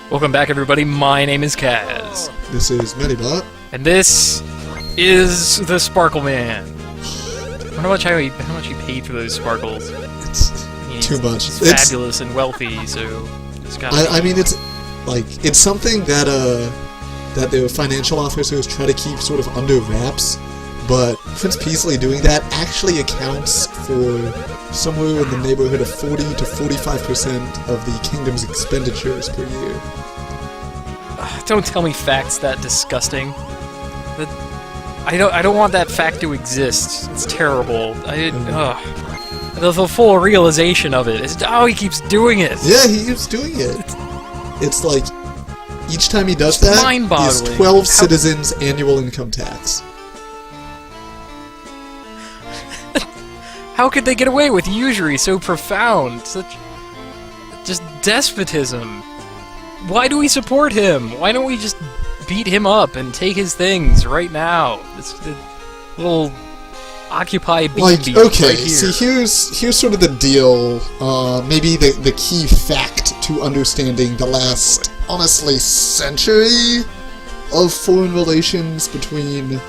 Welcome back, everybody. My name is Kaz. This is Medibot. And this is the Sparkle Man. I wonder how much he paid for those sparkles. It's too much. He's fabulous and wealthy, so it's got. I mean, it's something that that the financial officers try to keep sort of under wraps, but Prince Peasley doing that actually accounts for somewhere in the neighborhood of 40 to 45% of the kingdom's expenditures per year. Don't tell me facts that disgusting. I don't want that fact to exist. It's terrible. The full realization of it is, he keeps doing it. Yeah, he keeps doing it. It's like each time he does that, mind-boggling. he has 12 citizens' annual income tax. How could they get away with usury so profound? Such just despotism. Why do we support him? Why don't we just beat him up and take his things right now? It's the little Occupy BB right here. See, here's sort of the deal. Maybe the key fact to understanding the last, honestly, century of foreign relations between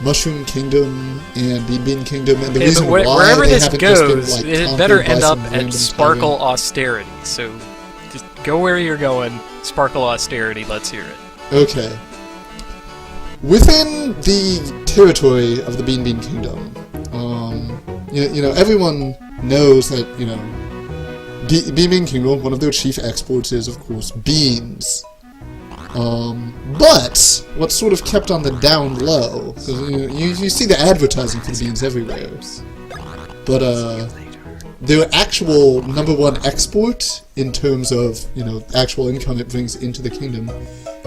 Mushroom Kingdom and Bean Kingdom, and the reason why wherever they this haven't goes, just been, like, it better end up random at Sparkle Austerity. So just go where you're going. Sparkle Austerity. Let's hear it. Okay. Within the territory of the Bean Kingdom, you know, everyone knows that, you know, Bean Kingdom, one of their chief exports is, of course, beans. But what's sort of kept on the down low, because you see the advertising for the beans everywhere, but their actual #1 export in terms of, you know, actual income it brings into the kingdom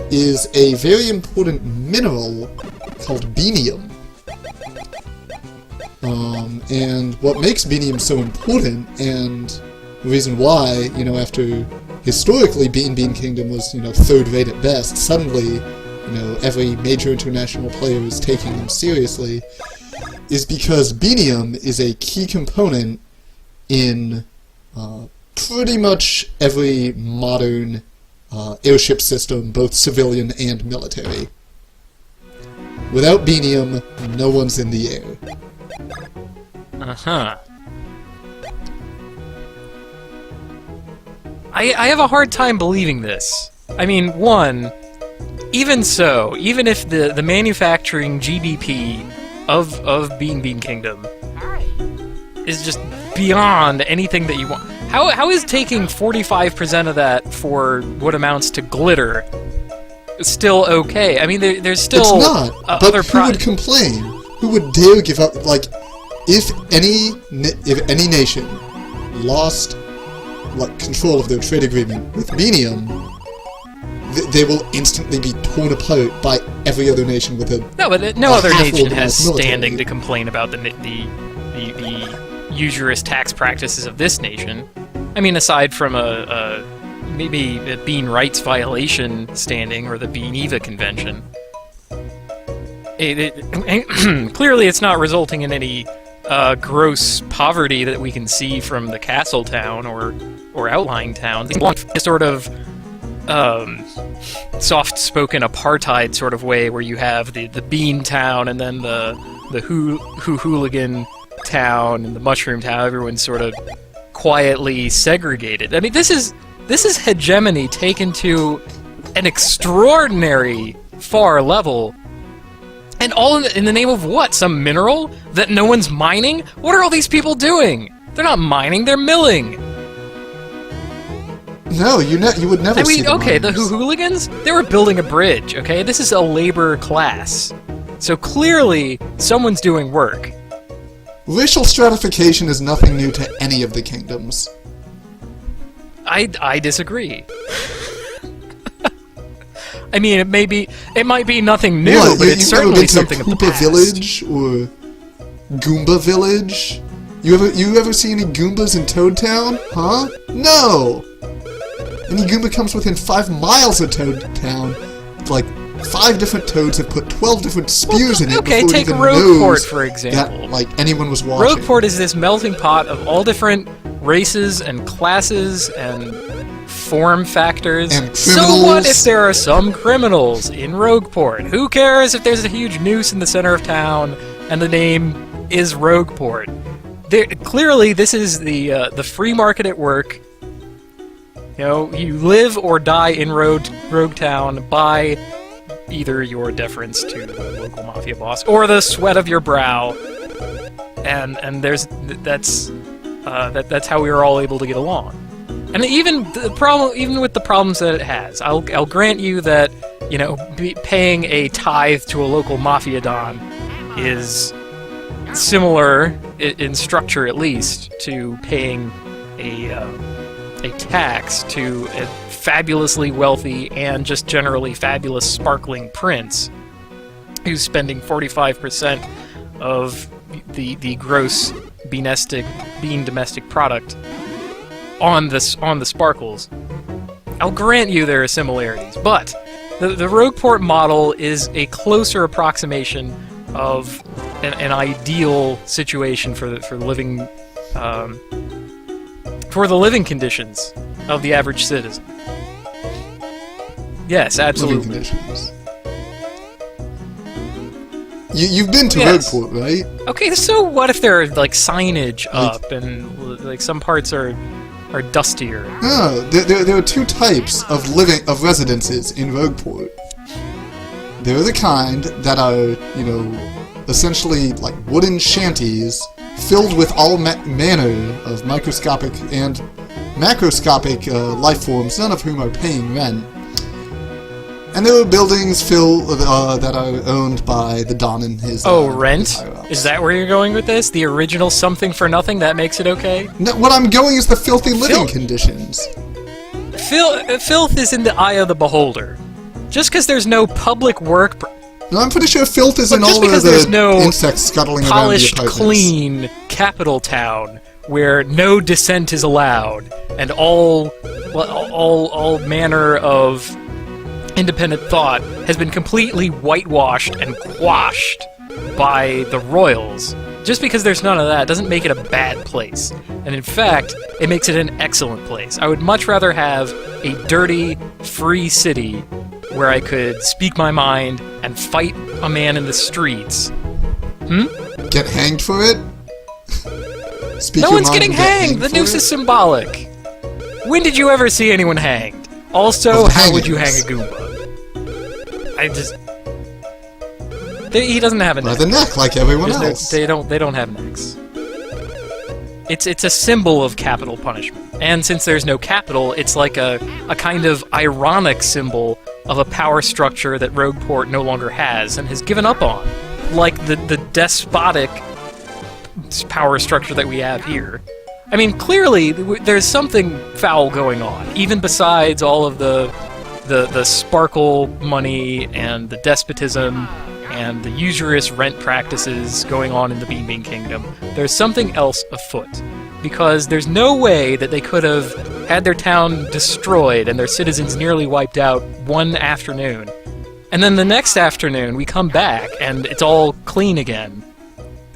is a very important mineral called beanium. And what makes beanium so important, and the reason why, you know, after historically Bean Kingdom was, you know, third rate at best, suddenly, you know, every major international player is taking them seriously, is because beanium is a key component in pretty much every modern airship system, both civilian and military. Without beanium, no one's in the air. Uh-huh. I have a hard time believing this. I mean, one, even so, even if the manufacturing GDP of Bean Kingdom is just beyond anything that you want, how is taking 45% of that for what amounts to glitter still okay? I mean, there's still it's not. But who would complain? Who would dare give up? Like, if any nation lost control of their trade agreement with beanium, they will instantly be torn apart by every other nation with a no other nation has standing to complain about the usurious tax practices of this nation. I mean, aside from maybe a bean rights violation standing or the Bean Eva Convention. Clearly, it's not resulting in any gross poverty that we can see from the castle town or outlying towns. It's sort of soft-spoken apartheid sort of way where you have the bean town and then the hooligan town and the mushroom town. Everyone's sort of quietly segregated. I mean, this is hegemony taken to an extraordinary far level. And all in the name of what? Some mineral that no one's mining? What are all these people doing? They're not mining, they're milling. No, you would never see the okay, the miners. hooligans? They were building a bridge, okay? This is a labor class. So clearly, someone's doing work. Racial stratification is nothing new to any of the kingdoms. I disagree. I mean, it might be nothing new, but it's certainly something of the past. Village or Goomba Village? You ever see any Goombas in Toad Town? Huh? No! Any Goomba comes within 5 miles of Toad Town, like 5 different toads have put 12 different spears in it okay, before take it even Rogueport, knows for example. that, like, anyone was watching. Rogueport is this melting pot of all different races and classes and form factors. And so what if there are some criminals in Rogueport? Who cares if there's a huge noose in the center of town and the name is Rogueport? Clearly, this is the free market at work. You know, you live or die in Rogue Town by either your deference to the local mafia boss or the sweat of your brow, and that's how we were all able to get along. And even with the problems that it has, I'll grant you that, you know, paying a tithe to a local mafia don is similar in structure, at least, to paying a tax to a fabulously wealthy and just generally fabulous sparkling prince who's spending 45% of the gross bean domestic product on the sparkles. I'll grant you there are similarities, but the Rogueport model is a closer approximation of an ideal situation for the living conditions of the average citizen. Yes, absolutely. Living conditions. You've been to Yes. Rogueport, right? Okay, so what if there are like signage up and like some parts are dustier? No, there are two types of residences in Rogueport. There are the kind that are, you know, essentially like wooden shanties filled with all manner of microscopic and macroscopic life forms, none of whom are paying rent. And there are buildings that are owned by the Don and his... Rent? higher-ups. Is that where you're going with this? The original something for nothing? That makes it okay? No, what I'm going is the filthy living conditions. Filth is in the eye of the beholder. Just because there's no public work... No, I'm pretty sure filth is in just all because of there's the no insects scuttling around the polished, apartments. clean capital town where no dissent is allowed and all manner of independent thought has been completely whitewashed and quashed by the royals. Just because there's none of that doesn't make it a bad place. And in fact, it makes it an excellent place. I would much rather have a dirty, free city where I could speak my mind and fight a man in the streets. Get hanged for it? Speak No your one's mind getting and get hanged! The for noose it? is symbolic! When did you ever see anyone hanged? Also, Of how would you hang a hangings. Goomba? He doesn't have a By neck. the neck, like everyone There's no- else. they don't have necks. It's a symbol of capital punishment. And since there's no capital, it's like a kind of ironic symbol of a power structure that Rogueport no longer has and has given up on. Like the despotic power structure that we have here. I mean, clearly, there's something foul going on, even besides all of the sparkle money and the despotism and the usurious rent practices going on in the Bean Kingdom. There's something else afoot. Because there's no way that they could have had their town destroyed and their citizens nearly wiped out one afternoon. And then the next afternoon, we come back and it's all clean again.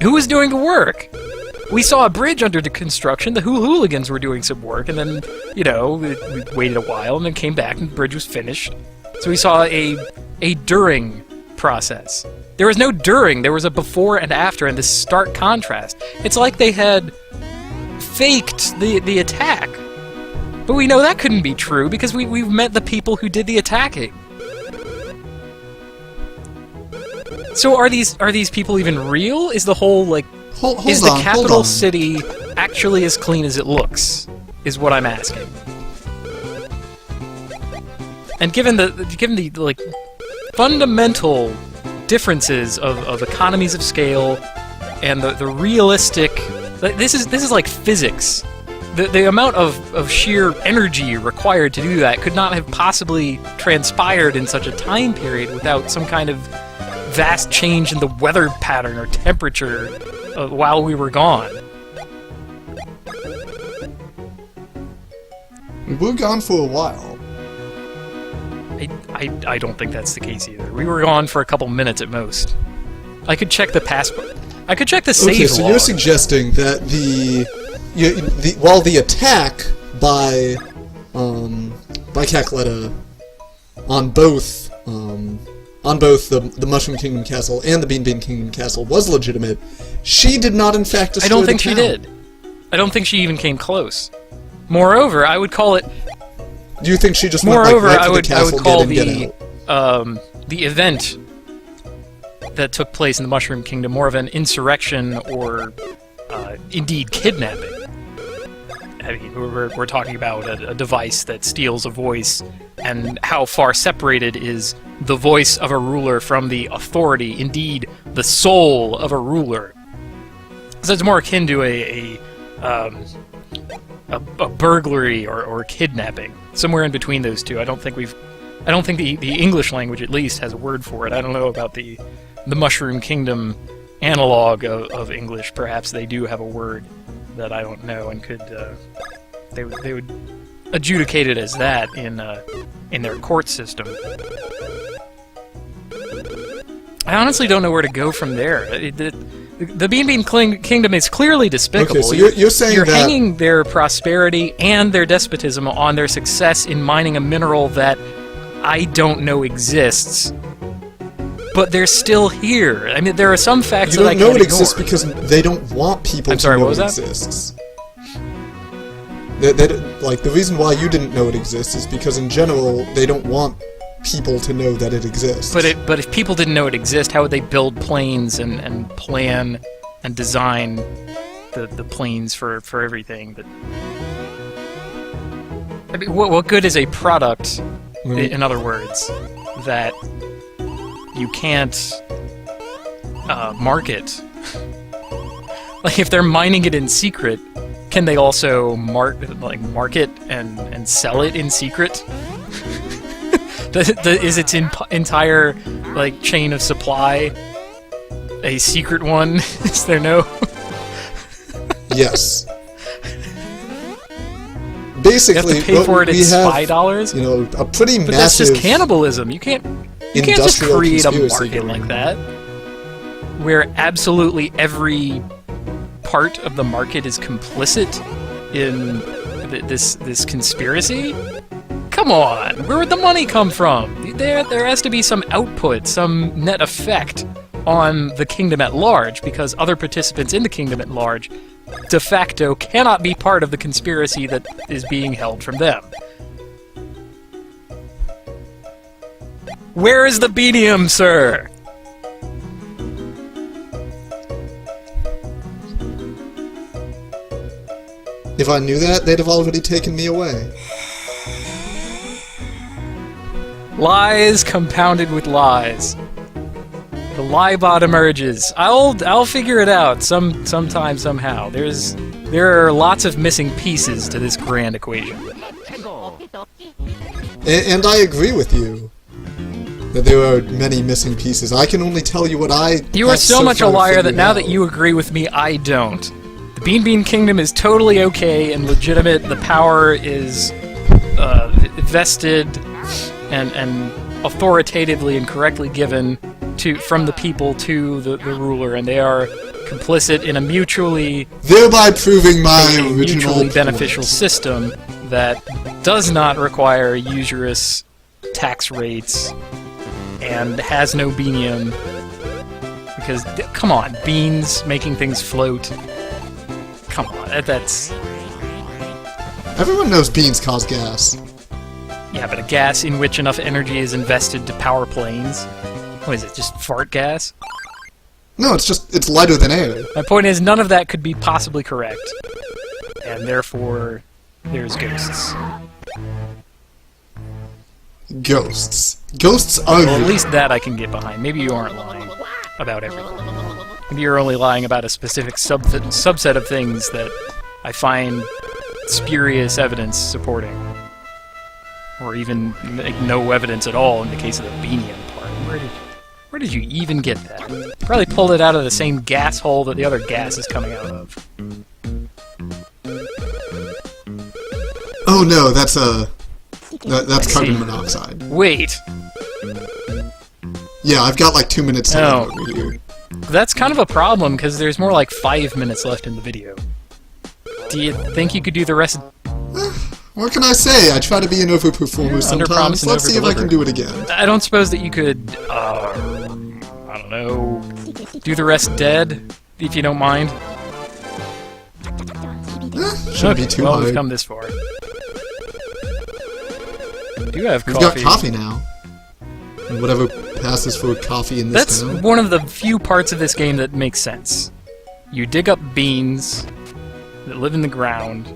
Who was doing the work? We saw a bridge under the construction, the hooligans were doing some work, and then, you know, we waited a while and then came back and the bridge was finished. So we saw a during process. There was no during, there was a before and after, and this stark contrast. It's like they had faked the attack. But we know that couldn't be true because we've met the people who did the attacking. So are these people even real? Is the whole, like, Hold is on, the capital on. city actually as clean as it looks? Is what I'm asking. And given the like fundamental differences of economies of scale and the realistic, this is like physics. The amount of sheer energy required to do that could not have possibly transpired in such a time period without some kind of vast change in the weather pattern or temperature while we were gone. We're gone for a while. I don't think that's the case either. We were gone for a couple minutes at most. I could check the passport. I could check the save Okay, so log. you're suggesting that while the attack by by Cackletta on both the Mushroom Kingdom Castle and the Bean Bean Kingdom Castle was legitimate, she did not in fact destroy I don't think the she town. did. I don't think she even came close. Moreover, I would call it... Do you think she just went right to the castle, call get in, get out? The event that took place in the Mushroom Kingdom more of an insurrection or indeed kidnapping. I mean, we're talking about a device that steals a voice, and how far separated is the voice of a ruler from the authority, indeed the soul of a ruler. So it's more akin to a burglary or kidnapping, somewhere in between those two. I don't think the English language at least has a word for it. I don't know about the Mushroom Kingdom analog of English. Perhaps they do have a word that I don't know, and could they would adjudicate it as that in their court system. I honestly don't know where to go from there. The Bean Bean Kingdom is clearly despicable. Okay, so you're saying you're that... hanging their prosperity and their despotism on their success in mining a mineral that I don't know exists, but they're still here. I mean, there are some facts that I can't You don't know it ignore. exists because they don't want people to know it exists. Like, the reason why you didn't know it exists is because, in general, they don't want people to know that it exists. But if people didn't know it exists, how would they build planes and plan and design the planes for everything? I mean, what good is a product, in other words, that you can't market? Like, if they're mining it in secret, can they also market and sell it in secret? Is its entire chain of supply a secret one? Is there no? Yes. Basically, you have to pay for it in spy dollars. You know, a pretty massive. But that's just cannibalism. You can't just create a market like that, where absolutely every part of the market is complicit in this conspiracy. Come on, where would the money come from? There has to be some output, some net effect on the kingdom at large, because other participants in the kingdom at large de facto cannot be part of the conspiracy that is being held from them. Where is the Beanium, sir? If I knew that, they'd have already taken me away. Lies compounded with lies. The lie bot emerges. I'll figure it out sometime somehow. There are lots of missing pieces to this grand equation. And I agree with you that there are many missing pieces. I can only tell you what I. You are so much a liar that now that you agree with me, I don't. The Bean Bean Kingdom is totally okay and legitimate. The power is vested and authoritatively and correctly given from the people to the ruler, and they are complicit in a thereby proving my mutually beneficial system that does not require usurious tax rates and has no beanium. Because, come on, beans making things float. Come on, that's... Everyone knows beans cause gas. Yeah, but a gas in which enough energy is invested to power planes? What is it, just fart gas? No, it's lighter than air. My point is, none of that could be possibly correct. And therefore, there's ghosts. Ghosts. Ghosts are... Well, at least that I can get behind. Maybe you aren't lying about everything. Maybe you're only lying about a specific subset of things that I find spurious evidence supporting. Or even no evidence at all in the case of the beanium part. Where did you even get that? Probably pulled it out of the same gas hole that the other gas is coming out of. Oh no, that's carbon monoxide. Wait. Yeah, I've got like 2 minutes to over here. That's kind of a problem, because there's more like 5 minutes left in the video. Do you think you could do the rest? What can I say? I try to be an overperformer Underpromise sometimes. and Let's see if I can overdeliver. do it again. I don't suppose that you could, I don't know, do the rest dead, if you don't mind? Shouldn't be too well, hard. we've come this far. We do have We've coffee. got coffee now. And whatever passes for coffee in this That's town. one of the few parts of this game that makes sense. You dig up beans that live in the ground,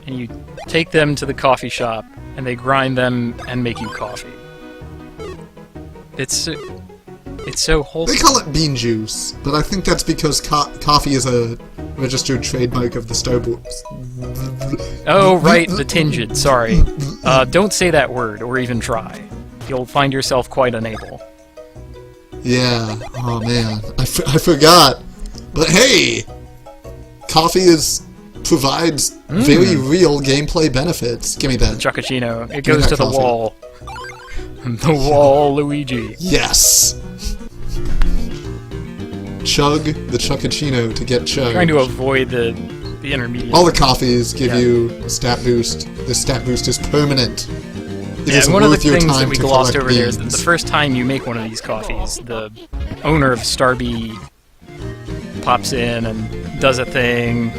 and you take them to the coffee shop, and they grind them and make you coffee. It's so wholesome. They call it bean juice, but I think that's because coffee is a registered trademark of the Starbucks. Oh, right, the tinged, sorry. Don't say that word, or even try. You'll find yourself quite unable. Yeah, oh man, I forgot. But hey! Coffee provides very real gameplay benefits. Give me that. Chuckachino. It Give me goes that to the coffee. wall. The wall, Luigi. Yes! Chug the Chuckachino to get chugged. Trying to avoid the intermediate. All the coffees give Yeah. you a stat boost. The stat boost is permanent. It Yeah, is one of the worth your things that time we to glossed collect over there is that beans. the first time you make one of these coffees, the owner of Starby pops in and does a thing,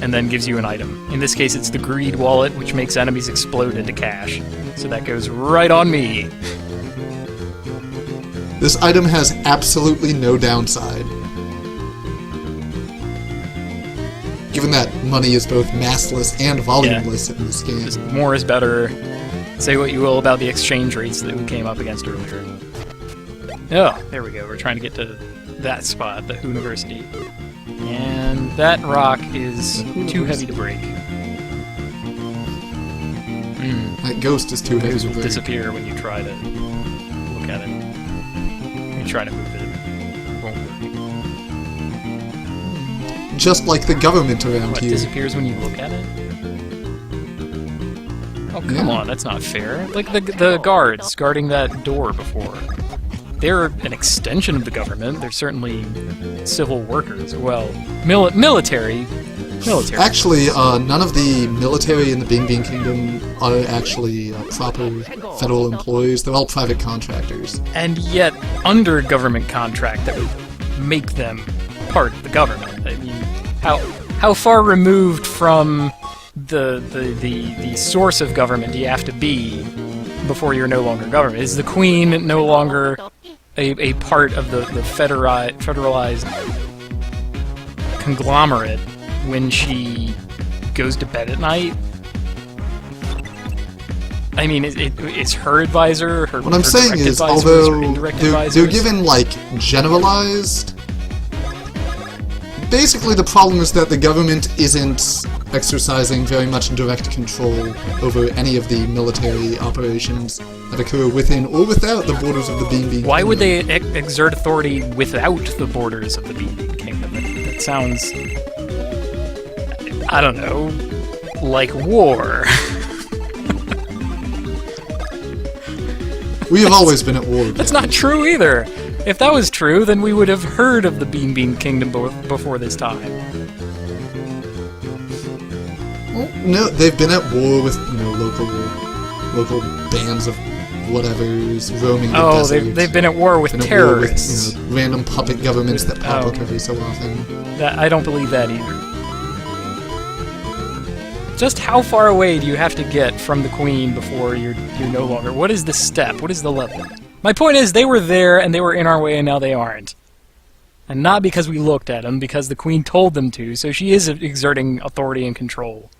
and then gives you an item. In this case, it's the greed wallet, which makes enemies explode into cash. So that goes right on me. This item has absolutely no downside. Given that money is both massless and volumeless in this game. Just more is better. Say what you will about the exchange rates that we came up against earlier. Oh, there we go. We're trying to get to that spot, the University. And that rock is too heavy to break. That ghost is too heavy Those to will break. disappear when you try to look at it. When you try to move it, it won't work. Just like the government around What, here. disappears when you look at it? Oh, come on, that's not fair. Like the guards guarding that door before. They're an extension of the government. They're certainly civil workers. Well, military. Actually, none of the military in the Bean Bean Kingdom are actually proper federal employees. They're all private contractors. And yet, under government contract, that would make them part of the government. I mean, how far removed from the source of government do you have to be before you're no longer government? Is the Queen no longer a part of the federalized conglomerate when she goes to bed at night? I mean, it's her advisor, her What I'm her saying direct is, advisors, although or indirect they're advisors? given, like, generalized... Basically, the problem is that the government isn't exercising very much direct control over any of the military operations that occur within or without the borders of the Bean Bean Why would Kingdom. they exert authority without the borders of the Bean Bean Kingdom? That sounds... I don't know, like war. We have always been at war. That's not true either. If that was true, then we would have heard of the Bean Bean Kingdom before this time. Well, no, they've been at war with, you know, local bands of whatevers roaming the Oh, desert. they've been at war with Been at war terrorists. with, you know, random puppet governments that pop Oh. up every so often. I don't believe that either. Just how far away do you have to get from the Queen before you're no longer... What is the step? What is the level? My point is, they were there, and they were in our way, and now they aren't. And not because we looked at them, because the Queen told them to, so she is exerting authority and control.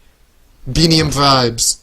Beanium vibes.